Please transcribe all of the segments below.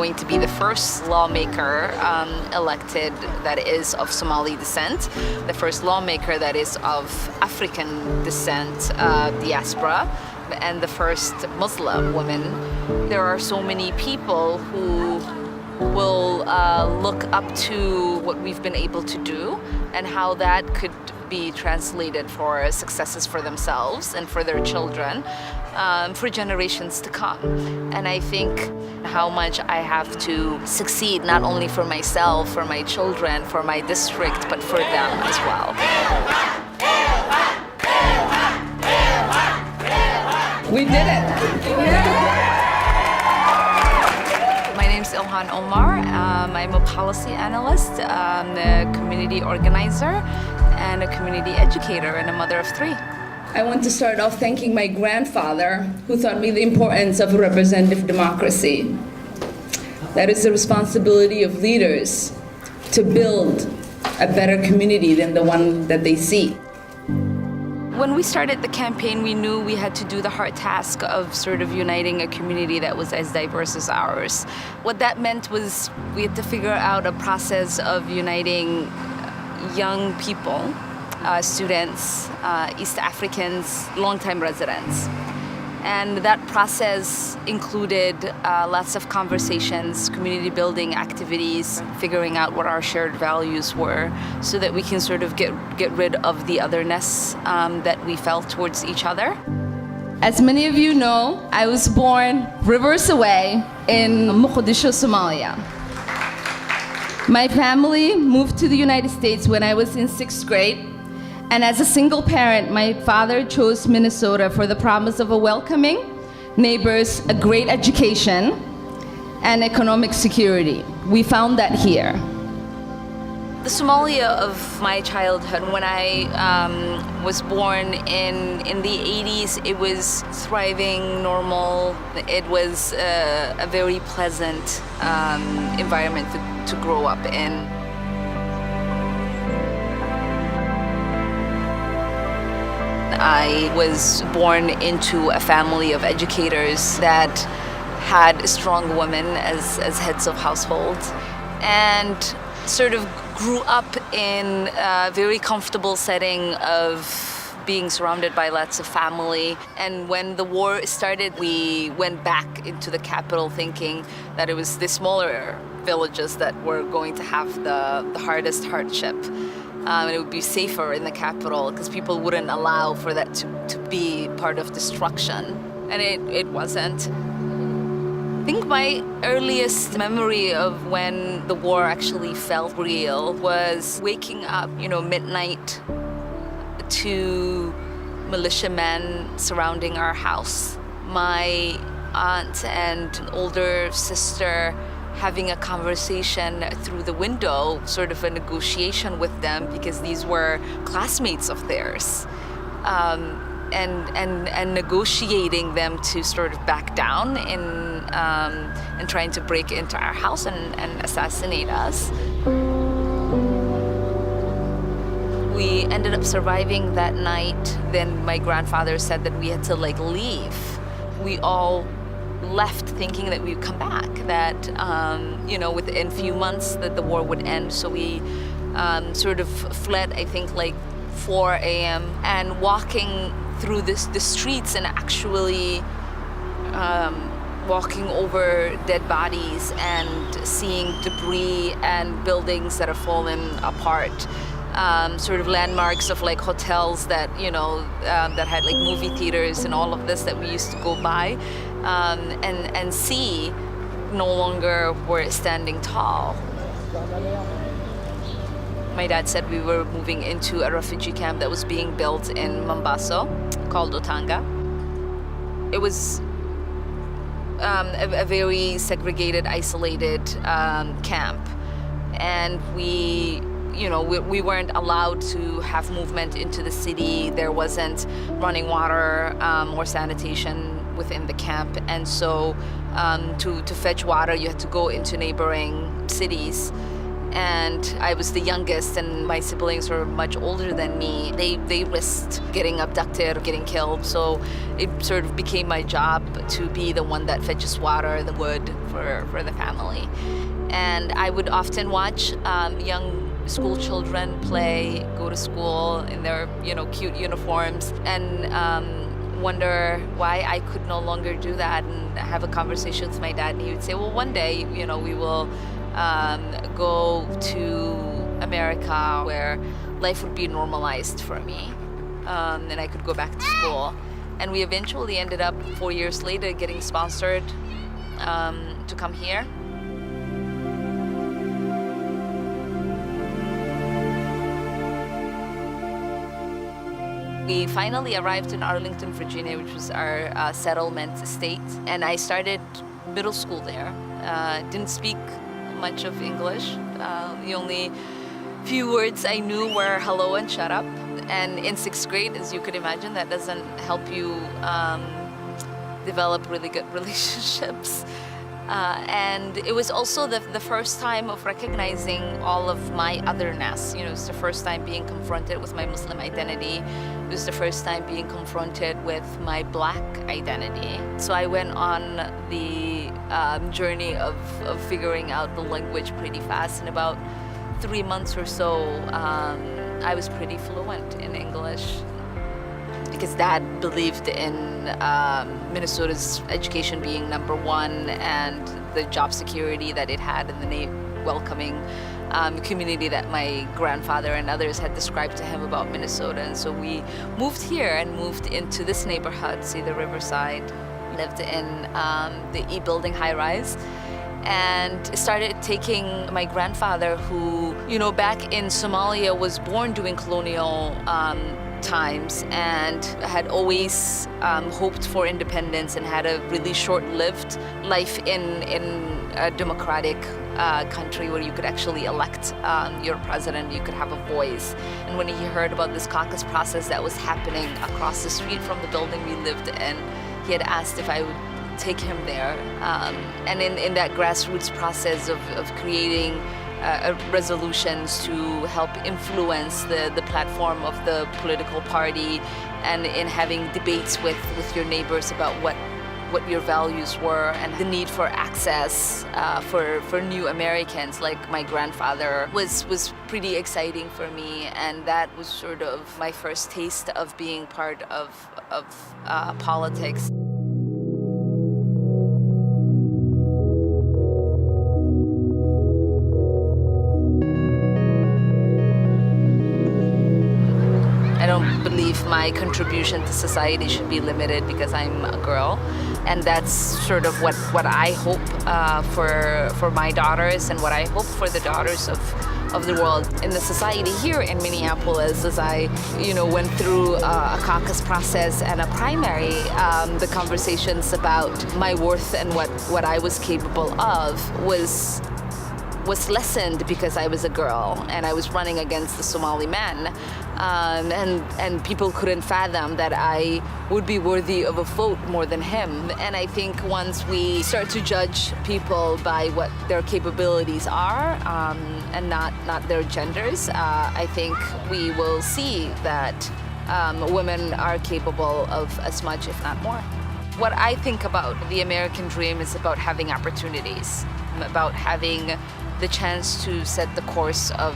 going to be the first lawmaker elected that is of Somali descent, the first lawmaker that is of African descent, diaspora, and the first Muslim woman. There are so many people who will look up to what we've been able to do and how that could be translated for successes for themselves and for their children for generations to come. And I think how much I have to succeed not only for myself, for my children, for my district, but for them as well. We did it! My name is Ilhan Omar. I'm a policy analyst, a community organizer, and a community educator, and a mother of 3. I want to start off thanking my grandfather, who taught me the importance of representative democracy. That is the responsibility of leaders to build a better community than the one that they see. When we started the campaign, we knew we had to do the hard task of sort of uniting a community that was as diverse as ours. What that meant was we had to figure out a process of uniting young people, students, East Africans, longtime residents. And that process included lots of conversations, community building activities, figuring out what our shared values were so that we can sort of get rid of the otherness that we felt towards each other. As many of you know, I was born rivers away in Mogadishu, Somalia. My family moved to the United States when I was in 6th grade. And as a single parent, my father chose Minnesota for the promise of a welcoming neighbors, a great education, and economic security. We found that here. The Somalia of my childhood, when I was born in the 80s, it was thriving, normal. It was a very pleasant environment to grow up in. I was born into a family of educators that had strong women as heads of households, and sort of grew up in a very comfortable setting of being surrounded by lots of family. And when the war started, we went back into the capital thinking that it was the smaller villages that were going to have the hardest hardship. And it would be safer in the capital because people wouldn't allow for that to be part of destruction. And it wasn't. I think my earliest memory of when the war actually felt real was waking up, midnight to militiamen surrounding our house. My aunt and older sister having a conversation through the window, sort of a negotiation with them because these were classmates of theirs, and negotiating them to sort of back down and trying to break into our house and assassinate us. We ended up surviving that night. Then my grandfather said that we had to leave. We all left thinking that we'd come back, that within a few months that the war would end. So we sort of fled, I think 4 a.m. and walking through the streets and actually walking over dead bodies and seeing debris and buildings that have fallen apart. Sort of landmarks of hotels that that had movie theaters and all of this that we used to go by and see no longer were standing tall. My dad said we were moving into a refugee camp that was being built in Mombasa called Otanga. It was a very segregated, isolated camp, and we weren't allowed to have movement into the city. There wasn't running water or sanitation within the camp, and so to fetch water you had to go into neighboring cities. and I was the youngest, and my siblings were much older than me. They risked getting abducted or getting killed, so it sort of became my job to be the one that fetches water, the wood for the family. And I would often watch young school children play, go to school in their cute uniforms, and wonder why I could no longer do that, and have a conversation with my dad, and he would say, well, one day we will go to America where life would be normalized for me, and I could go back to school. And we eventually ended up 4 years later getting sponsored to come here. We finally arrived in Arlington, Virginia, which was our settlement estate, and I started middle school there. Didn't speak much of English. The only few words I knew were hello and shut up. And in 6th grade, as you could imagine, that doesn't help you develop really good relationships. And it was also the first time of recognizing all of my otherness. It was the first time being confronted with my Muslim identity. It was the first time being confronted with my Black identity. So I went on the journey of figuring out the language pretty fast. In about 3 months or so, I was pretty fluent in English, because Dad believed in Minnesota's education being #1 and the job security that it had, and the welcoming community that my grandfather and others had described to him about Minnesota. And so we moved here and moved into this neighborhood, Cedar Riverside, lived in the E-building high-rise, and started taking my grandfather, who, back in Somalia was born during colonial times and had always hoped for independence and had a really short-lived life in a democratic country where you could actually elect your president, you could have a voice. And when he heard about this caucus process that was happening across the street from the building we lived in, he had asked if I would take him there. And in that grassroots process of creating resolutions to help influence the platform of the political party, and in having debates with your neighbors about what your values were, and the need for access for new Americans like my grandfather was pretty exciting for me. And that was sort of my first taste of being part of politics. I don't believe my contribution to society should be limited because I'm a girl, and that's sort of what I hope for my daughters, and what I hope for the daughters of the world. In the society here in Minneapolis, as I went through a caucus process and a primary, the conversations about my worth and what I was capable of was lessened because I was a girl and I was running against the Somali man. And people couldn't fathom that I would be worthy of a vote more than him. And I think once we start to judge people by what their capabilities are, and not their genders, I think we will see that women are capable of as much, if not more. What I think about the American dream is about having opportunities, about having the chance to set the course of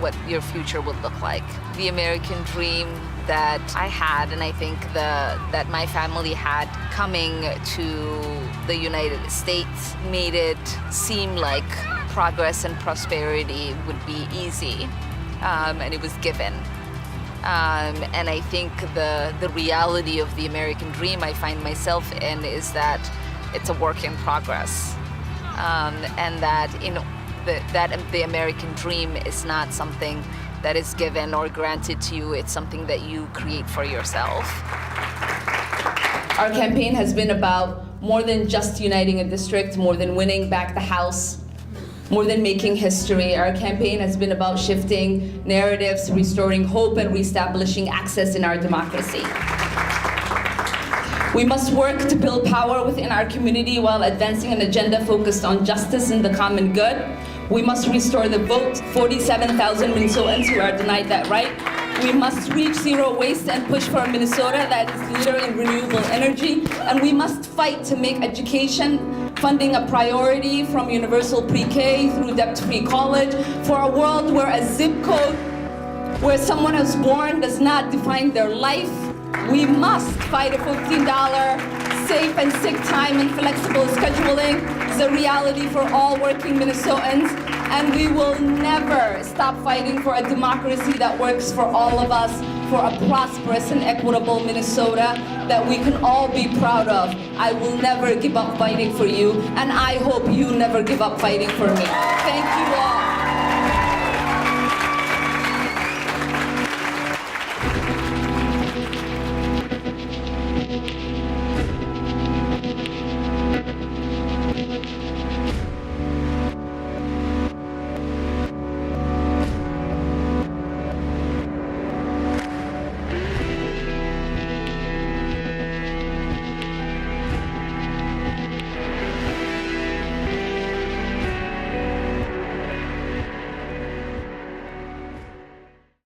what your future would look like. The American dream that I had, and I think that my family had coming to the United States, made it seem like progress and prosperity would be easy, and it was given. And I think the reality of the American dream I find myself in is that it's a work in progress, and that the American dream is not something that is given or granted to you. It's something that you create for yourself. Our campaign has been about more than just uniting a district, more than winning back the House, more than making history. Our campaign has been about shifting narratives, restoring hope, and reestablishing access in our democracy. We must work to build power within our community while advancing an agenda focused on justice and the common good. We must restore the vote. 47,000 Minnesotans who are denied that right. We must reach zero waste and push for a Minnesota that is leader in renewable energy. And we must fight to make education funding a priority from universal pre-K through debt-free college, for a world where a zip code where someone is born does not define their life. We must fight a $15 safe and sick time and flexible scheduling is a reality for all working Minnesotans, and we will never stop fighting for a democracy that works for all of us, for a prosperous and equitable Minnesota that we can all be proud of. I will never give up fighting for you, and I hope you never give up fighting for me. Thank you all.